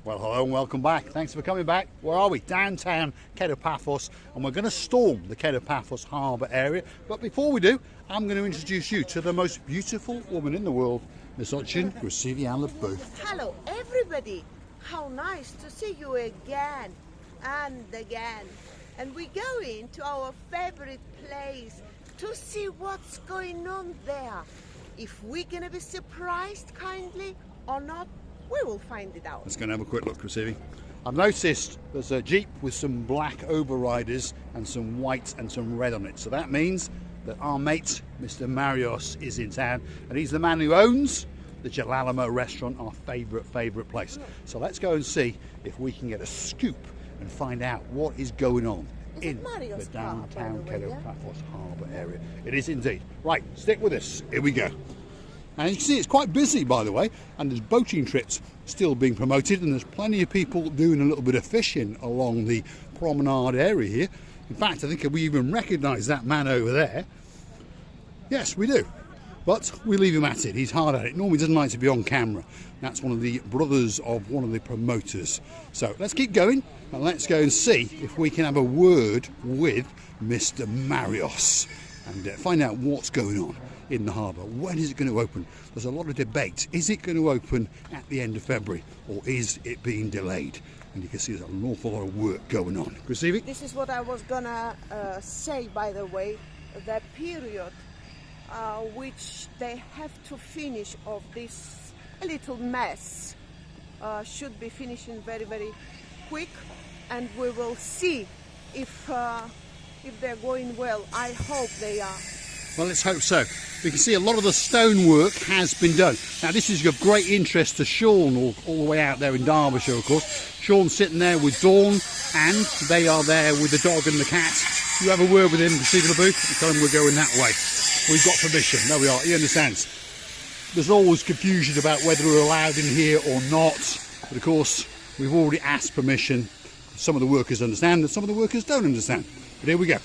Well, hello and welcome back. Thanks for coming back. Where are we? Downtown Paphos, and we're going to storm the Paphos Harbour area. But before we do, I'm going to introduce you to the most beautiful woman in the world, Miss Ochin Booth. Hello, everybody. How nice to see you again and again. And we're going to our favorite place to see what's going on there. If we're going to be surprised kindly or not, we will find it out. Let's go and have a quick look, Chrissy. I've noticed there's a Jeep with some black overriders and some white and some red on it. So that means that our mate, Mr. Marios, is in town. And he's the man who owns the Jalalamo restaurant, our favourite place. So let's go and see if we can get a scoop and find out what is going on in the downtown Paphos Harbour area. It is indeed. Right, stick with us. Here we go. And you can see it's quite busy, by the way, and there's boating trips still being promoted, and there's plenty of people doing a little bit of fishing along the promenade area here. In fact, I think we even recognise that man over there. Yes, we do. But we leave him at it. He's hard at it. Normally doesn't like to be on camera. That's one of the brothers of one of the promoters. So let's keep going, and let's go and see if we can have a word with Mr. Marios and find out what's going on in the harbour. When is it going to open? There's a lot of debate. Is it going to open at the end of February, or is it being delayed? And you can see there's an awful lot of work going on. Chrissy? This is what I was gonna say, by the way. The period which they have to finish of this little mess should be finishing very quick, and we will see if they're going well. I hope they are. Well, let's hope so. We can see a lot of the stonework has been done. Now, this is of great interest to Sean, all the way out there in Derbyshire, of course. Sean's sitting there with Dawn, and they are there with the dog and the cat. You have a word with him, Stephen the booth, and tell him we're going that way. We've got permission. There we are. He understands. There's always confusion about whether we're allowed in here or not. But, of course, we've already asked permission. Some of the workers understand, and some of the workers don't understand. But here we go.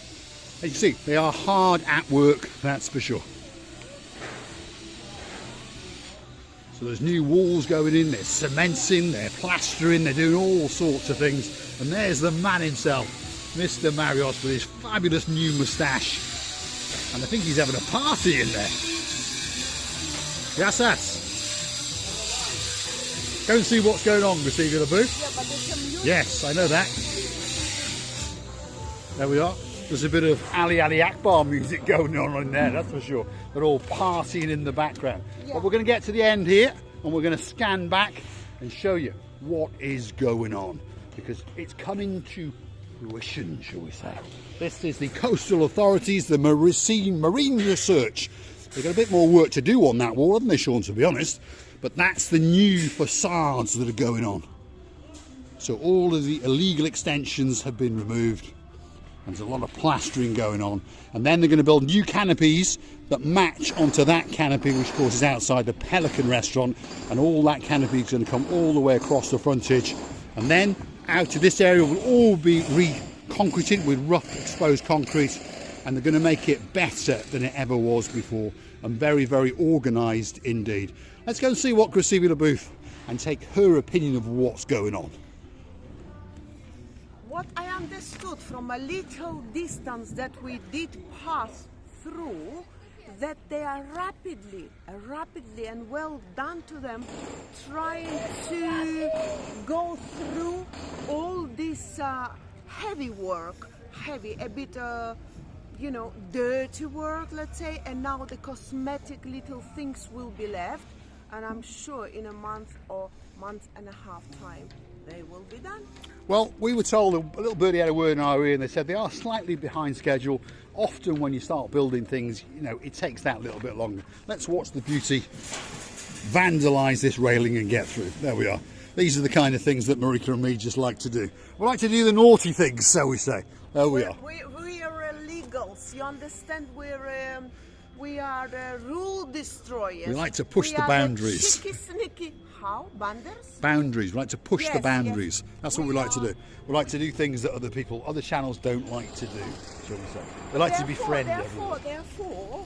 As you see, they are hard at work, that's for sure. So there's new walls going in, they're cementing, they're plastering, they're doing all sorts of things. And there's the man himself, Mr. Marios, with his fabulous new moustache. And I think he's having a party in there. Yes. Go and see what's going on, Stephen the booth. Yeah, but there's some music. Yes, I know that. There we are. There's a bit of Ali Akbar music going on in there, that's for sure. They're all partying in the background. Yeah. But we're going to get to the end here, and we're going to scan back and show you what is going on, because it's coming to fruition, shall we say. This is the coastal authorities, the marine research. They've got a bit more work to do on that wall, haven't they, Sean, to be honest? But that's the new facades that are going on. So all of the illegal extensions have been removed. There's a lot of plastering going on, and then they're going to build new canopies that match onto that canopy, which of course is outside the Pelican restaurant, and all that canopy is going to come all the way across the frontage, and then out to this area will all be re-concreted with rough exposed concrete, and they're going to make it better than it ever was before, and very organised indeed. Let's go and see what Chrissy the booth and take her opinion of what's going on. What I understood from a little distance that we did pass through, that they are rapidly and well done to them, trying to go through all this heavy work, a bit dirty work, let's say, and now the cosmetic little things will be left, and I'm sure in a month or month and a half time they will be done. Well, we were told, a little birdie had a word in our ear, and they said they are slightly behind schedule. Often when you start building things, it takes that little bit longer. Let's watch the beauty vandalise this railing and get through. There we are. These are the kind of things that Marika and me just like to do. We like to do the naughty things, so we say. There we are. We are illegals, you understand? We are rule destroyers. We like to push the boundaries. Cheeky, sneaky. How? Boundaries. We like to push the boundaries. Yes. That's what we like to do. We like to do things that other channels don't like to do, shall we say. They like to befriend everyone. Therefore,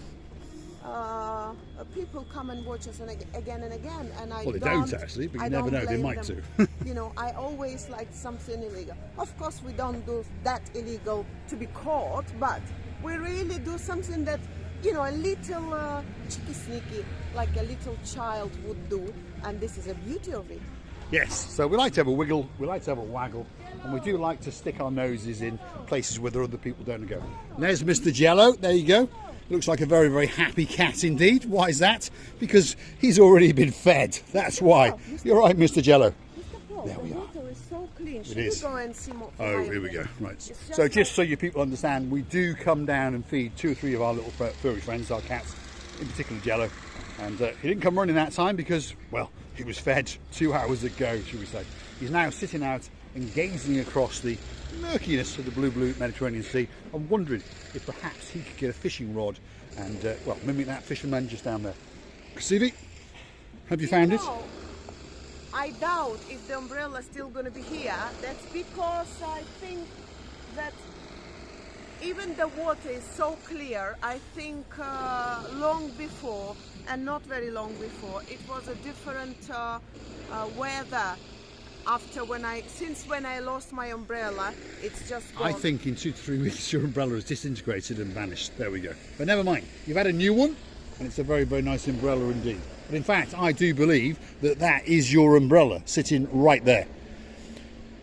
people come and watch us again and again, and I Well, they don't actually, but you never know, they might do. You know, I always like something illegal. Of course, we don't do that illegal to be caught, but we really do something that, you know, a little cheeky sneaky, like a little child would do, and this is the beauty of it. Yes, so we like to have a wiggle, we like to have a waggle, and we do like to stick our noses in places where other people don't go. And there's Mr. Jello, there you go. Looks like a very, very happy cat indeed. Why is that? Because he's already been fed, that's why. You're right, Mr. Jello. There we are. The water is so clean. Should It is. we go and see more? Oh, here we go. Right. So just so you people understand, we do come down and feed 2 or 3 of our little furry friends, our cats, in particular Jello. And he didn't come running that time because, well, he was fed 2 hours ago, should we say. He's now sitting out and gazing across the murkiness of the blue Mediterranean Sea and wondering if perhaps he could get a fishing rod and, well, mimic that fisherman just down there. Sivi, have you found it? I doubt if the umbrella is still going to be here. That's because I think that even the water is so clear. I think long before, and not very long before, it was a different weather. Since when I lost my umbrella, it's just gone. I think in 2 to 3 weeks your umbrella has disintegrated and vanished. There we go. But never mind. You've had a new one, and it's a very, very nice umbrella indeed. But in fact, I do believe that that is your umbrella sitting right there.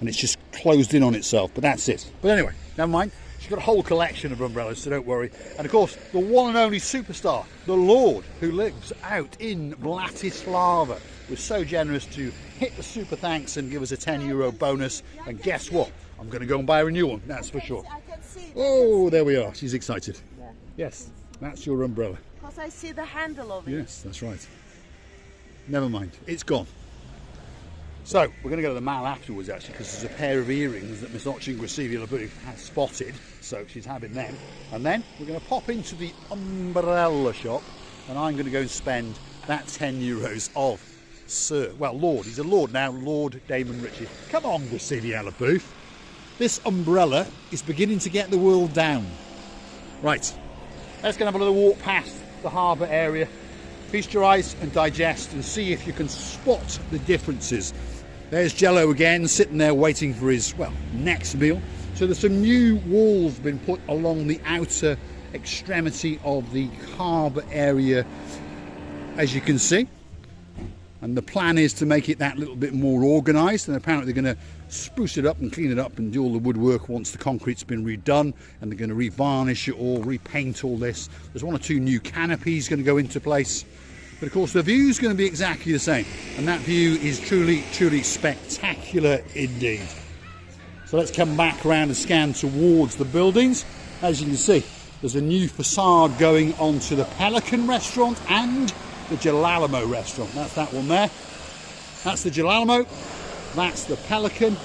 And it's just closed in on itself, but that's it. But anyway, never mind. She's got a whole collection of umbrellas, so don't worry. And of course, the one and only superstar, the Lord, who lives out in Bratislava, was so generous to hit the super thanks and give us a €10 bonus. And guess what? I'm going to go and buy her a new one, that's for sure. I can see. Oh, there we are. She's excited. Yeah. Yes, that's your umbrella. Because I see the handle of it. Yes, that's right. Never mind, it's gone. So, we're going to go to the mall afterwards actually, because there's a pair of earrings that Miss Ochinguasivia has spotted, so she's having them. And then we're going to pop into the umbrella shop, and I'm going to go and spend that €10 of Sir, well, Lord, he's a Lord now, Lord Damon Ritchie. Come on, Guasivia Booth. This umbrella is beginning to get the world down. Right, let's go and have a little walk past the harbour area. Feast your eyes and digest and see if you can spot the differences. There's Jello again, sitting there waiting for his, well, next meal. So there's some new walls been put along the outer extremity of the harbour area, as you can see. And the plan is to make it that little bit more organised, and apparently they're going to spruce it up and clean it up and do all the woodwork once the concrete's been redone, and they're going to revarnish it all, repaint all this. There's 1 or 2 new canopies going to go into place, but of course the view's going to be exactly the same, and that view is truly, truly spectacular indeed. So let's come back around and scan towards the buildings. As you can see, there's a new facade going onto the Pelican restaurant and the Gelalamo restaurant. That's that one there. That's the Gelalamo. That's the Pelican.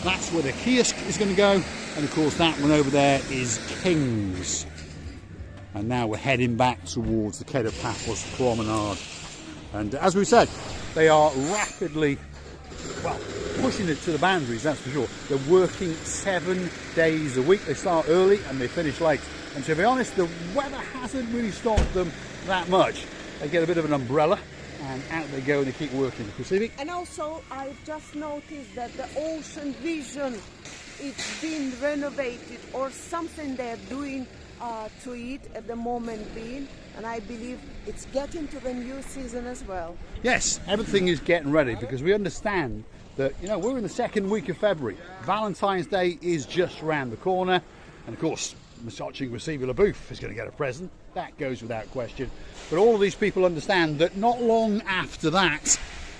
That's where the kiosk is going to go. And of course that one over there is King's. And now we're heading back towards the Quai de Paphos promenade. And as we said, they are rapidly, well, pushing it to the boundaries, that's for sure. They're working 7 days a week. They start early and they finish late. And to be honest, the weather hasn't really stopped them that much. They get a bit of an umbrella and out they go and they keep working. Pacific. And also I just noticed that the Ocean Vision, it's been renovated, or something they're doing to it at the moment being, and I believe it's getting to the new season as well. Yes, everything is getting ready because we understand that, you know, we're in the 2nd week of February. Valentine's Day is just around the corner, and of course Miss Ochinguasivia Booth is going to get a present. That goes without question. But all of these people understand that not long after that,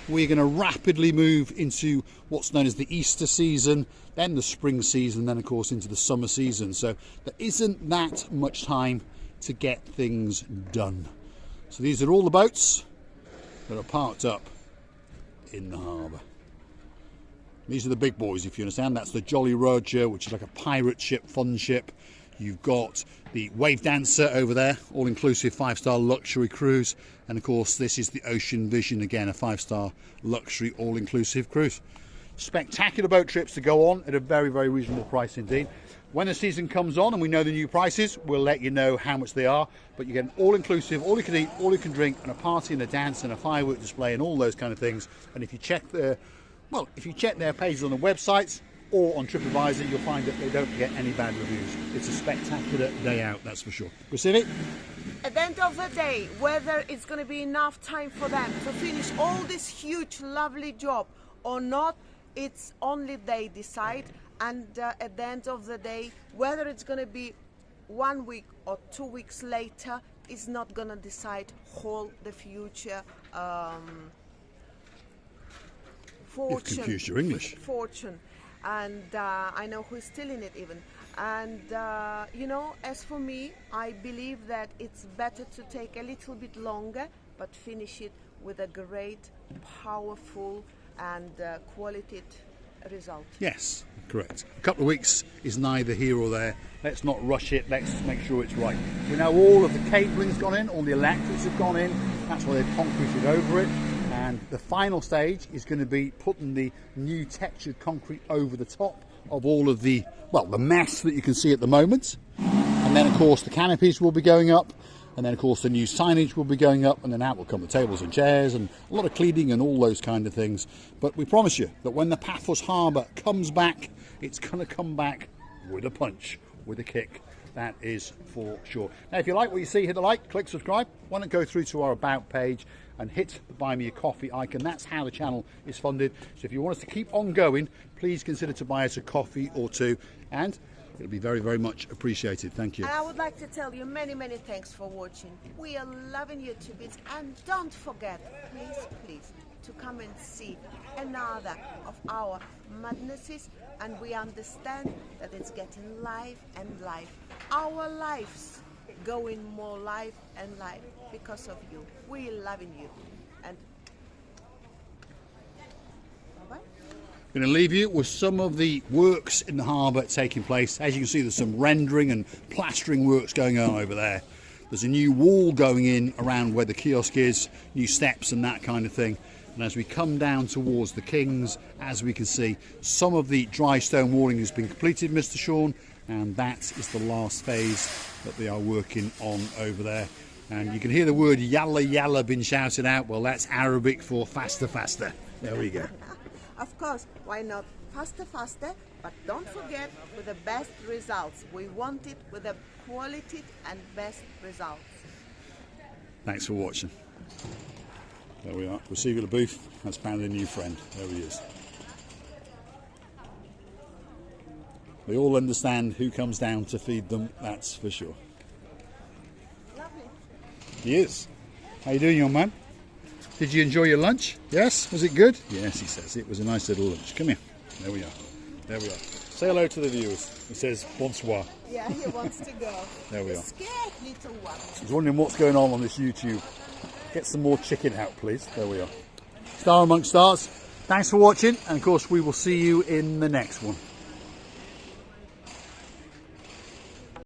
we're going to rapidly move into what's known as the Easter season, then the spring season, then of course into the summer season. So there isn't that much time to get things done. So these are all the boats that are parked up in the harbour. These are the big boys, if you understand. That's the Jolly Roger, which is like a pirate ship, fun ship. You've got the Wave Dancer over there, all-inclusive 5-star luxury cruise. And of course, this is the Ocean Vision, again, a 5-star luxury all-inclusive cruise. Spectacular boat trips to go on at a very, very reasonable price indeed. When the season comes on and we know the new prices, we'll let you know how much they are. But you get an all-inclusive, all you can eat, all you can drink, and a party and a dance and a firework display and all those kind of things. And if you check their pages on the websites or on TripAdvisor, you'll find that they don't get any bad reviews. It's a spectacular day out, that's for sure. Recife? At the end of the day, whether it's going to be enough time for them to finish all this huge, lovely job or not, it's only they decide. And at the end of the day, whether it's going to be 1 week or 2 weeks later is not going to decide whole the future fortune. You've confused your English. Fortune. And I know who's still in it even. And, you know, as for me, I believe that it's better to take a little bit longer, but finish it with a great, powerful and quality result. Yes, correct. A couple of weeks is neither here or there. Let's not rush it. Let's make sure it's right. We know all of the cabling's gone in, all the electrics have gone in. That's why they've concreted over it. And the final stage is going to be putting the new textured concrete over the top of all of the, well, the mess that you can see at the moment. And then, of course, the canopies will be going up. And then, of course, the new signage will be going up, and then out will come the tables and chairs and a lot of cleaning and all those kind of things. But we promise you that when the Paphos Harbour comes back, it's going to come back with a punch, with a kick. That is for sure. Now, if you like what you see, hit the like, click subscribe. Why not go through to our About page and hit the Buy Me a Coffee icon. That's how the channel is funded. So if you want us to keep on going, please consider to buy us a coffee or two. And it'll be very, very much appreciated. Thank you. And I would like to tell you many, many thanks for watching. We are loving you to bits. And don't forget, please, please, to come and see another of our madnesses. And we understand that it's getting live and live. Our lives going more live and live because of you. We are loving you. And bye-bye. I'm going to leave you with some of the works in the harbour taking place. As you can see, there's some rendering and plastering works going on over there. There's a new wall going in around where the kiosk is, new steps and that kind of thing. And as we come down towards the Kings, as we can see, some of the dry stone walling has been completed, Mr. Sean, and that is the last phase that they are working on over there. And you can hear the word yalla yalla being shouted out. Well, that's Arabic for faster, faster. There we go. Of course, why not faster, faster? But don't forget with the best results. We want it with the quality and best results. Thanks for watching. There we are. Receive at the booth has found a new friend. There he is. They all understand who comes down to feed them, that's for sure. Lovely. He is. How you doing, young man? Did you enjoy your lunch? Yes? Was it good? Yes, he says. It was a nice little lunch. Come here. There we are. There we are. Say hello to the viewers. He says bonsoir. Yeah, he wants to go. There we are. Scared little one. He's wondering what's going on this YouTube. Get some more chicken out, please. There we are. Star amongst stars. Thanks for watching. And, of course, we will see you in the next one.